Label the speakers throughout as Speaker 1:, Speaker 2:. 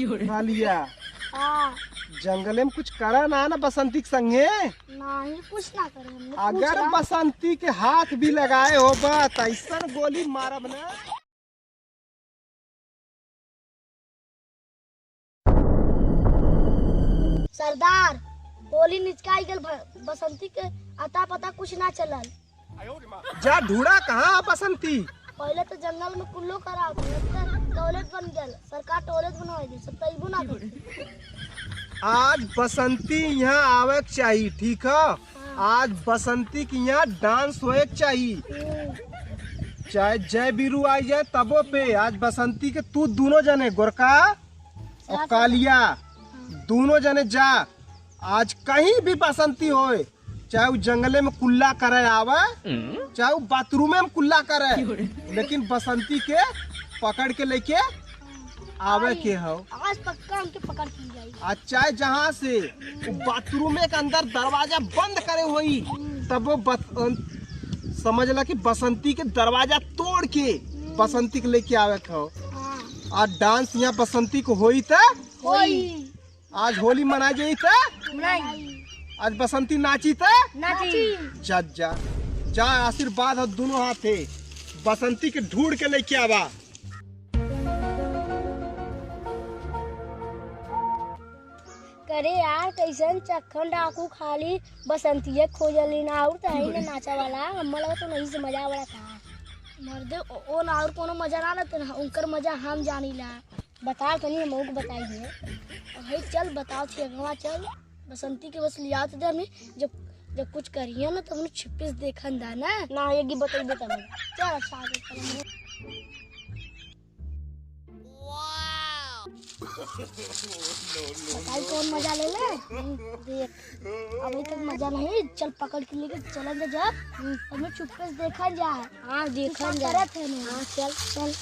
Speaker 1: कालिया
Speaker 2: हाँ
Speaker 1: जंगले में कुछ करा ना बसंती के संगे।
Speaker 2: नहीं कुछ ना करे हमने
Speaker 1: अगर
Speaker 2: पूछा।
Speaker 1: बसंती के हाथ भी लगाए हो तो ऐसा गोली मारब ना।
Speaker 2: सरदार होली निचकाई गल बसंती के अता पता कुछ ना चलल।
Speaker 1: जा ढूंढा कहाँ बसंती।
Speaker 2: पहले तो जंगल में कुल्लो करा टॉयलेट बन गया, सरकार टॉयलेट बनवाई दी, सब तैबू ना दे।
Speaker 1: आज बसंती यहाँ आवे के चाहिए, ठीक है। आज बसंती की यहाँ डांस होए के चाहिए, चाहे जय बीरू आई जाए तबो पे। आज बसंती के तू दोनों जने गोरका और कालिया दोनों जने जा। आज कहीं भी बसंती होए, चाहे वो जंगले में कुल्ला करे आवे, चाहे वो बाथरूम में कुल्ला करे, लेकिन बसंती के पकड़ के लेके आवे के हो।
Speaker 2: आज पक्का उनके पकड़ की जाएगी।
Speaker 1: आज चाहे जहाँ से बाथरूम के अंदर दरवाजा बंद करे हुई तब वो समझ ला कि बसंती के दरवाजा तोड़ के बसंती के लेके आवे के हो। आज डांस यहाँ बसंती को होई था। आज होली मनाई जाई था। आज बसंती नाची था। जा जा जा, आशीर्वाद है दोनों हाथे। बसंती के ढूंढ के लेके आवा।
Speaker 2: करे यार कैसन चक्खन डाकू खाली बसंतीये खोजली ना और तही ने नाचा वाला हम लगा तो नहीं से मजा वाला था। मर्दे ओ ना और कोनो मजा ना लेते ना, उनकर मजा हम जानीला। बता तनी हम को बताई दे। भाई चल बताओ छेगवा चल बसंती के बस लिया दे हमें। जब कुछ करिए ना तो हमने छिपे से देखन दा ना ये की बताई दे तब। चल सागे चल। बताई कौन मजा ले ले देख। अभी तक मजा नहीं, चल पकड़ के लेके चलेंगे जब हमें चुपके से देखा जाए। हाँ देखा जाए। हाँ चल चल।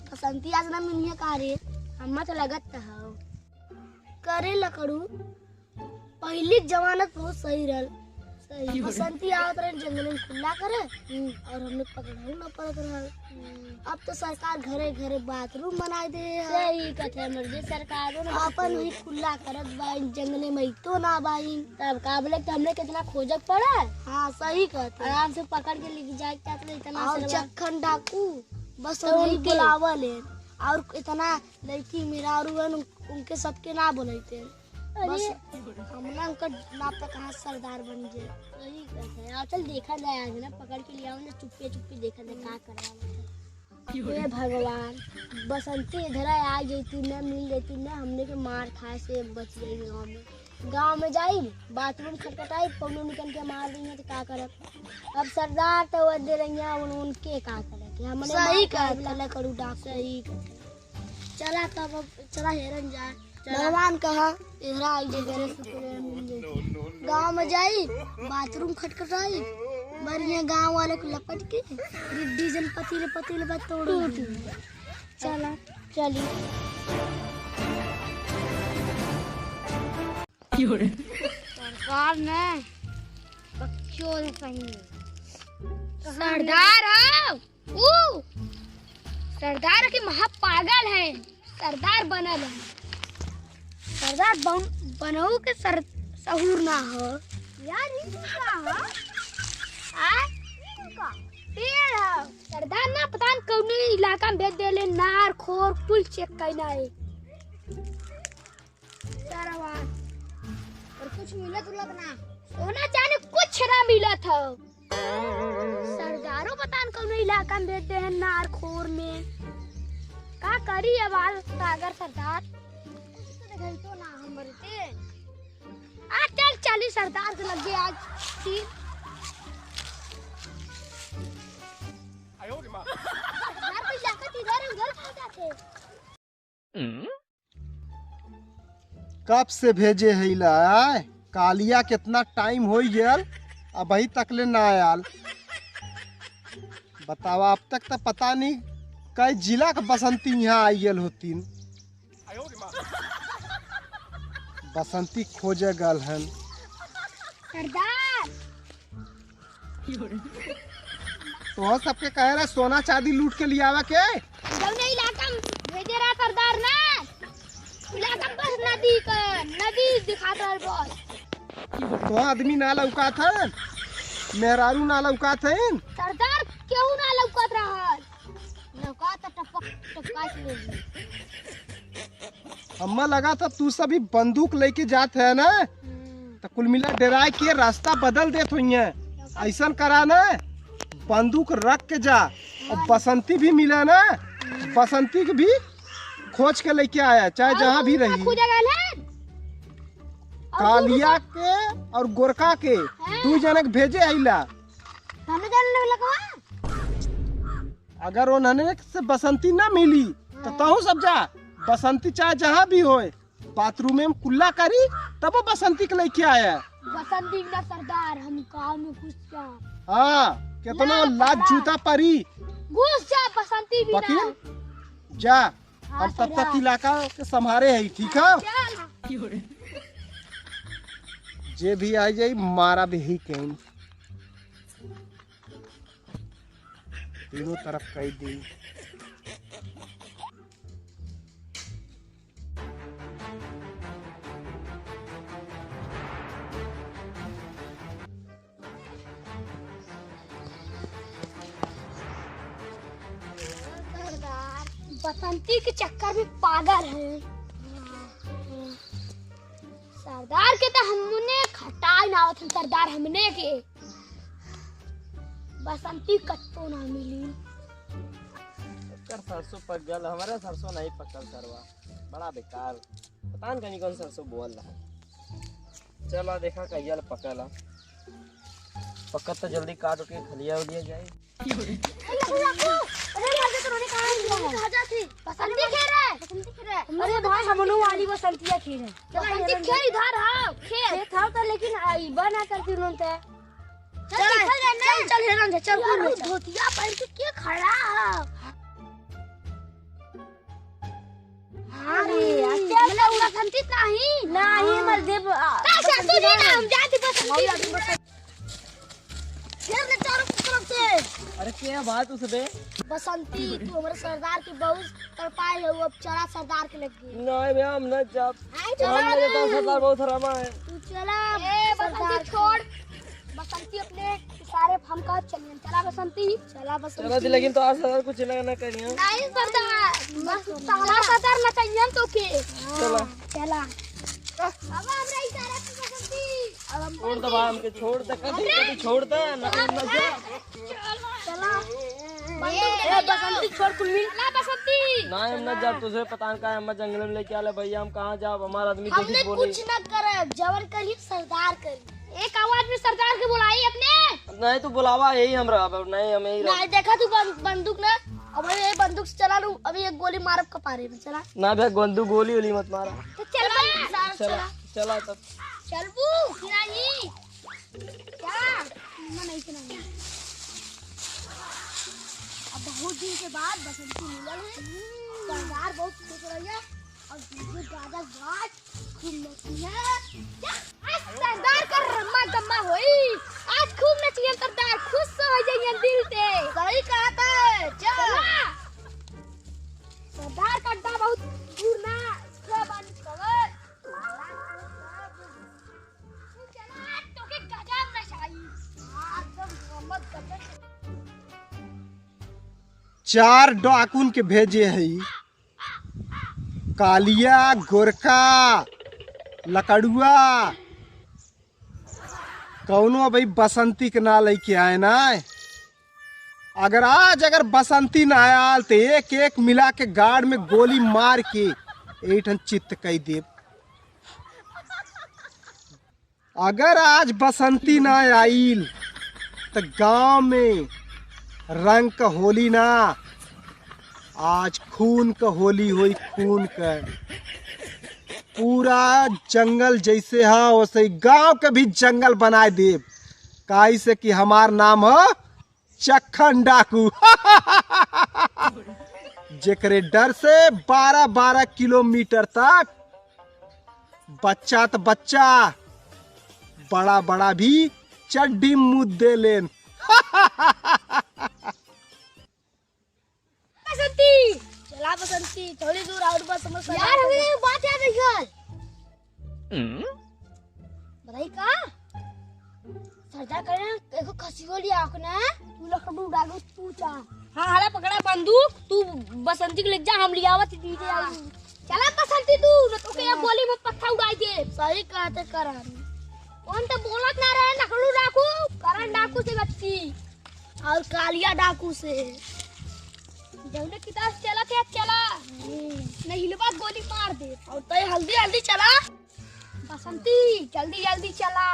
Speaker 2: बसंती आज ना मिनिया कारे हम्मा तो लगत हो करे लकड़ू। पहली जमानत बहुत सही रहल। सही बसंती आवत रहे जंगल में खुला करे और हमने पकड़ाऊ ना पड़त रहल। अब तो सरकार घरे घरे बाथरूम बनाई दे। सही कथे मर्जी सरकारों ने अपन भी खुला करत बाइन जंगले में तो ना बाइन। तब काबले तो हमने कितना खोजक पड़ा। हाँ सही कहते, आराम से पकड़ के लेके जाए इतना। और चक्खन डाकू बस उनके बुलावल और इतना लड़की मेरा और उनके सबके ना बोलते बस हमने उनका नाम तक कहाँ सरदार बन गए। सही कहते हैं। चल देखा जाए आज ना पकड़ के लिया चुप्पे चुप्पे देखा जाए क्या करा। हे भगवान बसंती इधर आ जाती ना मिल जाती ना हमने के मार खाए से बच गई। गाँव में जाई बाथरूम खटखटाई पौनो निकल के मार देंगे तो क्या करब। अब सरदार तो वो दे रही उनके क्या करे। हमने सही कहता करू डाक। सही चला तब चला हेरन जाए। भगवान कहा इधर आई गाँव में जाई बाथरूम खटखटाई बढ़िया गाँव वाले को लपट के डीजल पतीले तोड़। चला चली सरकार ने बच्चों कहीं सरदार हो सरदार के महा पागल है। सरदार बनल है। सरदार बनऊ के सहूर ना हो यार। पेड़ है सरदार ना पता न कौन इलाका में भेज देले नार खोर कुल चेक करना है। और कुछ मिलत लगना सोना चांदी कुछ ना मिलत हो। सरदारों पता न कौन इलाका में भेज दे हैं नार खोर में। का करी अब सागर सरदार तो ना हम मरते। आज चल चली सरदार से लग गए आज तीन। सरदार को इलाका इधर उधर खा जाते।
Speaker 1: कब से भेजे है कालिया कितना टाइम हो गया अभी तकले ना आयल। बतावा अब तक तो पता नहीं कई जिला का बसंती यहाँ आयल होतीन। बसंती खोजे गल हन।
Speaker 2: सरदार
Speaker 1: तो सबके कह रहे सोना चांदी लूट के लिए आवा के।
Speaker 2: जौने इलाका में भेजे रहा सरदार ना, इलाका में बस नदी दिखाता है बस।
Speaker 1: तो आदमी ना लौका था, मेहरारू ना लौका थे।
Speaker 2: सरदार केहू ना लौकत रहल, लौकत टपक टपका के ले।
Speaker 1: हम्मा लगा था तू सभी बंदूक लेके जात है ना, तो कुल मिला डराय के रास्ता बदल देत हुई है। ऐसा करा ना, बंदूक रख के जा और बसंती भी मिला ना, बसंती के भी खोज के लेके आया, चाहे जहाँ भी रही। कालिया के और गोरका के दू जनक भेजे आइला। अगर उन्होंने से बसंती ना मिली तो तहु सब जा, बसंती चाहे जहाँ भी होए, बाथरूम में कुल्ला करी तब वो बसंती के लेके आया।
Speaker 2: बसंती ना सरदार, हम काम में घुस जा।
Speaker 1: हाँ, कितना लात जूता परी।
Speaker 2: घुस जा बसंती भी ना।
Speaker 1: वकील जा, हम तब तक इलाका के संभारे है, ठीक है। जे भी आ जाई मारा भी ही कहीं, तीनों तरफ कई दी।
Speaker 2: बसंती के चक्कर में पागल है सरदार के। तो हमने खटाई ना होते सरदार, हमने के बसंती कत्तो ना मिली।
Speaker 3: सरसों पक गया, हमारा सरसों नहीं पकल सरवा, बड़ा बेकार। पता नहीं कौन सरसों बोल रहा। चलो देखा कहिया पकला, पकत तो जल्दी काट के खलिया उलिया जाए।
Speaker 2: अरे भाई हमनो वाली बसंतिया खेल है। बसंती खेल इधर हां, खेल था तो लेकिन आई बना करती उन्होंने। चल हेरन चल धोतिया पहन के के खड़ा है। अरे अच्छा बसंती नहीं मर देव कैसे तू नहीं ना, हम जाती बसंती खेल ले चारों तरफ से।
Speaker 3: अरे क्या बात उस बे?
Speaker 2: बसंती तू हमारे सरदार की बहुत तरपाई है, अब चला सरदार के लग गई।
Speaker 3: नहीं बे हम न जब
Speaker 2: चला
Speaker 3: हम ने तो सरदार बहुत हरामा है।
Speaker 2: तू चला ए बसंती छोड़, बसंती अपने इशारे हम का चलिए। चला बसंती, चला बसंती।
Speaker 3: चलो लेकिन तो आज सरदार कुछ ना करियो।
Speaker 2: नहीं सरदार, बस साला सरदार न चाहिए तो के।
Speaker 3: चला
Speaker 2: चला अब हमरा इशारा पे बसंती। अब हम
Speaker 3: छोड़ दो भाई, हमके छोड़ दे, कभी छोड़ता ना जा।
Speaker 2: चला ए बसंती छोड़ कुल मिल। चला बसंती
Speaker 3: ना हम न जब तुझे पता का हम जंगल में लेके आले भैया, हम कहां जाब? हमारा आदमी
Speaker 2: हमने
Speaker 3: देखी बोली
Speaker 2: कुछ न करे, जबर करी सरदार करी। एक आवाज में सरदार के बुलाई अपने।
Speaker 3: नहीं तो बुलावा यही हमरा, अब नहीं हमें ही
Speaker 2: नहीं देखा तू बंदूक ना, अब ये बंदूक से चला लूं, अभी एक गोली मारब कपारे में। चला
Speaker 3: ना बे गोंदू गोली ओली मत मारा।
Speaker 2: तो चल
Speaker 3: चला चला तब
Speaker 2: चल बू नहीं क्या नहीं सुना। अब बहुत दिन के बाद बसंती मिलल है, सरदार बहुत खुश रही है और दूसरे दादा गाछ खूब नची है। आज सरदार का रम्मा गम्मा होई, आज खूब नची है सरदार, खुश हो जाइए दिल से। सही कहा था। चल सरदार का अड्डा बहुत दूर ना, इसका बंद कर। चला तो के गजब नशाई एकदम गम्मत कर।
Speaker 1: 4 डाकुन के भेजे है, कालिया, गोरखा, लकड़ुआ, कौनो भाई बसंती के ना लेके आए ना। अगर बसंती ना आयल तो एक एक मिला के गाड़ में गोली मार के एठन चित्त कई देव। अगर आज बसंती ना आइल तो गांव में रंग का होली ना, आज खून का होली हुई। खून का पूरा जंगल जैसे हा वैसे गांव के भी जंगल बनाए देव। काई से कि हमार नाम है चक्खन डाकू। जेकरे डर से 12-12 किलोमीटर तक बच्चा तो बच्चा बड़ा बड़ा भी चड्डी मुद्दे लेन।
Speaker 2: बसंती चला बसंती थोड़ी दूर और बस समझ यार हमें ये बात याद है यार। बताई का सरदार करे देखो खसी गोली आंख ने तू लकड़ू डालो तू चा। हां हला पकड़ा बंदूक तू बसंती को ले जा हम लियावत दीजिए आ चला बसंती तू न तो के गोली में पत्थर उड़ाई दे। सही कहते करण कौन तो बोलत ना रहे लकड़ू डाकू करण डाकू से बच्ची और कालिया डाकू से जौने की तरफ चला थे चला नहीं हिलवा गोली मार दे और तय हल्दी हल्दी चला बसंती जल्दी जल्दी चला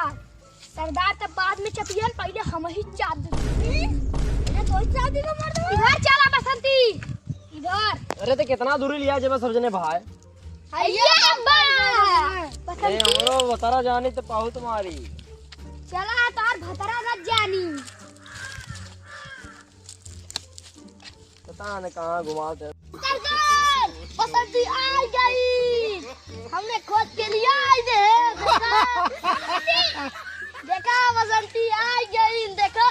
Speaker 2: सरदार तब बाद में चपियन पहले हम ही चाप दे ये तो चाप दे मार दो इधर चला बसंती इधर।
Speaker 3: अरे तो कितना दूरी लिया जब सब जने भाई
Speaker 2: हैया बा
Speaker 3: ए
Speaker 2: बसंती
Speaker 3: हमरो बतारा जानी तो पाहु तुम्हारी
Speaker 2: चला तार भतरा न जानी
Speaker 3: पता न कहां घुमाते।
Speaker 2: सरदार बसंती आ गई हमने खोज के लिए आई दे देखा बसंती आ गई देखो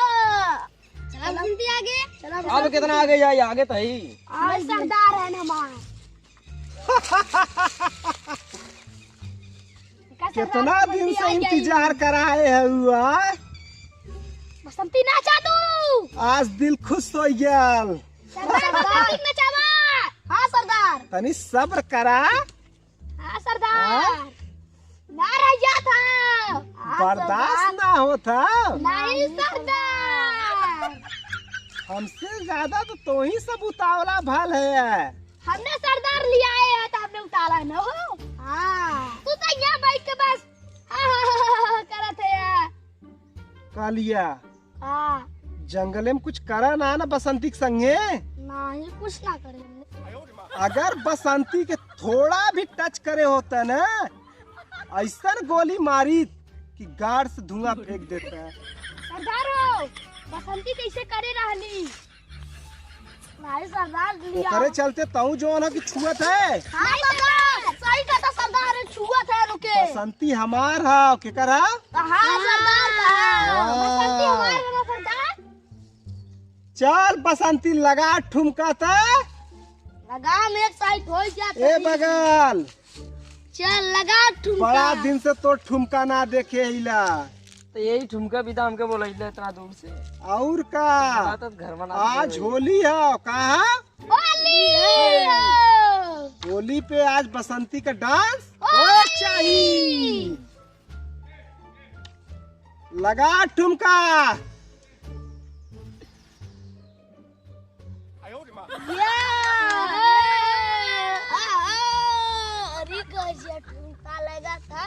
Speaker 2: चला बसंती आगे चला
Speaker 3: अब कितना आगे जाए आगे तो ही
Speaker 2: आज सरदार है ना हमारा
Speaker 1: कितना दिन से इंतजार कराए है हुआ
Speaker 2: बसंती नाचा तू
Speaker 1: आज दिल खुश हो गया।
Speaker 2: सरदार नचावा हाँ सरदार
Speaker 1: तनी सब्र करा
Speaker 2: हाँ सरदार ना रह जा था
Speaker 1: बर्दाश्त ना होता।
Speaker 2: नहीं सरदार
Speaker 1: हमसे ज्यादा तो ही सब उतावला भल है।
Speaker 2: हमने सरदार लिया है तो हमने उतारा न हो। हाँ तू तो यहाँ बैठ के बस करत है
Speaker 1: कालिया
Speaker 2: हाँ
Speaker 1: जंगले में कुछ करा ना बसंती के संगे।
Speaker 2: नहीं कुछ ना करेंगे
Speaker 1: अगर बसंती के थोड़ा भी टच करे होता ना ऐसा गोली मारी कि गाड़ से धुआं फेंक देता है।
Speaker 2: सरदारो बसंती कैसे करे रहली नहीं सरदार लिया
Speaker 1: करे चलते ताऊ जो ना कि छुअत है।
Speaker 2: हाँ सरदार सही कहता सरदार छुआ था रुके
Speaker 1: बसंती हमार है के करा।
Speaker 2: हाँ सरदार बसंती हमारे है सरदार।
Speaker 1: चल बसंती लगा ठुमका था
Speaker 2: लगा में एक साइड हो जाता
Speaker 1: ए बगल
Speaker 2: चल लगा ठुमका
Speaker 1: बड़ा दिन से तो ठुमका ना देखे हिला
Speaker 3: तो यही ठुमका भी हमके बोला इतना दूर से
Speaker 1: और का
Speaker 3: तो घर बना
Speaker 1: आज होली है कहा
Speaker 2: होली
Speaker 1: होली पे आज बसंती का डांस हो चाहिए। लगा ठुमका
Speaker 2: अरे कैसे ठुमका लगा था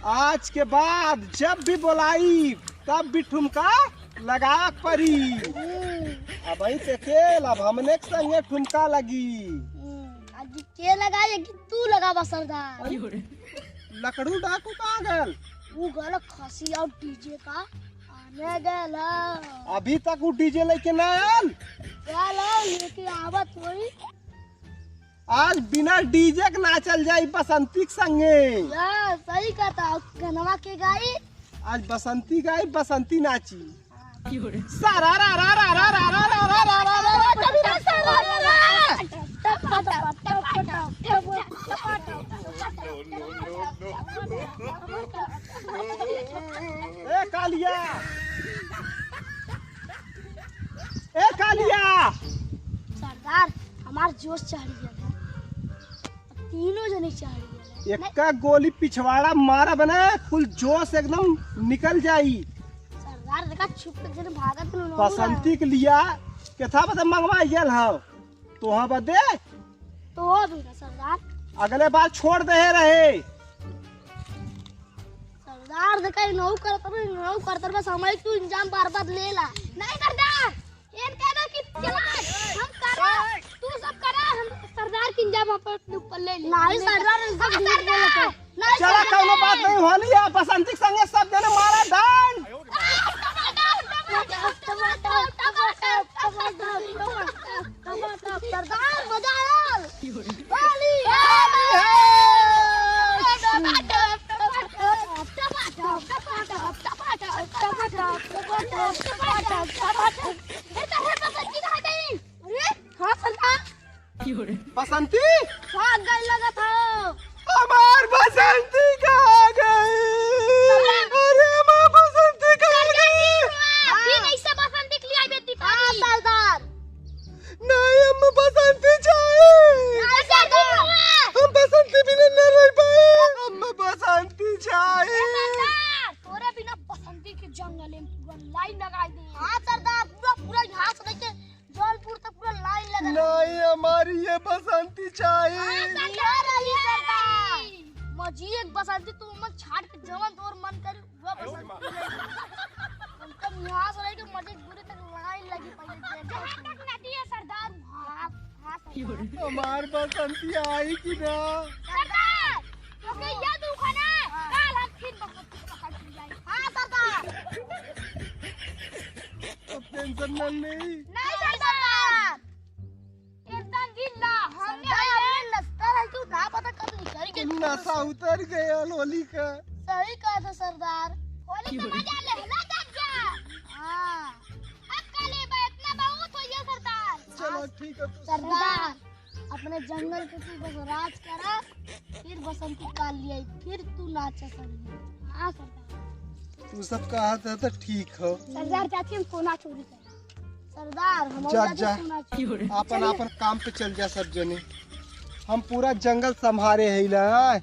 Speaker 1: आज के बाद जब भी बुलाई तब भी ठुमका लगा परी। अब ऐसे खेल अब हमने के संगे ठुमका लगी।
Speaker 2: आज के लगाए कि तू लगा सरदार
Speaker 1: लकड़ू डाकू कहाँ गल?
Speaker 2: वो गल खसी और डीजे का आने गला
Speaker 1: अभी तक वो डीजे लेके ना आयल।
Speaker 2: लेके आवत हुई
Speaker 1: आज बिना डीजे के नाचल जाई बसंती के संगे।
Speaker 2: यार सही कहता गनवा के गाई
Speaker 1: आज बसंती गाई बसंती नाची। सारा रा रा रा रा रा रा रा रा रा रा ए कालिया
Speaker 2: सरदार हमार जोश चढ़ गया तीनों जने चढ़ गए
Speaker 1: एक का गोली पिछवाड़ा मारा बना कुल जोश एकदम निकल जाई।
Speaker 2: सरदार देखा छुप के जने भागत न
Speaker 1: बसंती के लिया के था बता मंगवा गेल हो तो हाँ बदे
Speaker 2: तो हो भी ना सरदार
Speaker 1: अगले बार छोड़ दे रहे।
Speaker 2: सरदार देखा नौ करतर बस हमारे तू इंजाम बार बार ले ला नहीं सरदार ये कहना कि चला हम करा तू सब करा हम सरदार की इंजाम पर ऊपर ले नहीं सरदार
Speaker 1: चला कौनो बात नहीं होली है बसंती के संगे सब जने मारा डांड
Speaker 2: सरदार मजा आया
Speaker 1: बसंती
Speaker 2: भाग गई लगा था
Speaker 1: हमार बसंती कहाँ गई अरे हमार बसंती कहाँ गई
Speaker 2: सरदार
Speaker 1: नहीं हम बसंती चाहिए हम बसंती बिना न रह पाए हम बसंती चाहिए
Speaker 2: तोरे बिना बसंती के जंगल में पूरा लाइन लगाई दी हाँ सरदार पूरा पूरा यहाँ से लेके जौनपुर तक पूरा लाइन लगा
Speaker 1: नहीं हमारी ये बसंती चाहिए
Speaker 2: मजी एक बसंती तू मन छाट के जवन तोर मन करे वो बसंती हम यहाँ से लेके मजे पूरे तक लाइन लगी पहले नदी है सरदार हाँ हाँ सरदार
Speaker 1: हमार बसंती आई कि ना
Speaker 2: सरदार क्योंकि ये दुकान है कल हम फिर बसंती पकड़ के जाएंगे हाँ सरदार
Speaker 1: अब टेंशन न नहीं
Speaker 2: नहीं सरदार एकदम जिंदा हम नस्ता है तू ना पता कब निकलेंगे
Speaker 1: नशा उतर गया होली का
Speaker 2: सही कहा था सरदार होली का मजा लेला तक जा हां अब कल इतना बहुत हो गया सरदार
Speaker 1: चलो ठीक है
Speaker 2: सरदार अपने जंगल के तू बस राज करा फिर बसंती काल लिया फिर तू नाचा सब हां सरदार
Speaker 1: तू सब कहा था तो ठीक हो
Speaker 2: सरदार चाची हम सोना चोरी कर सरदार हम
Speaker 1: जा जा अपन अपन काम पे चल जा सब जने हम पूरा जंगल संभारे है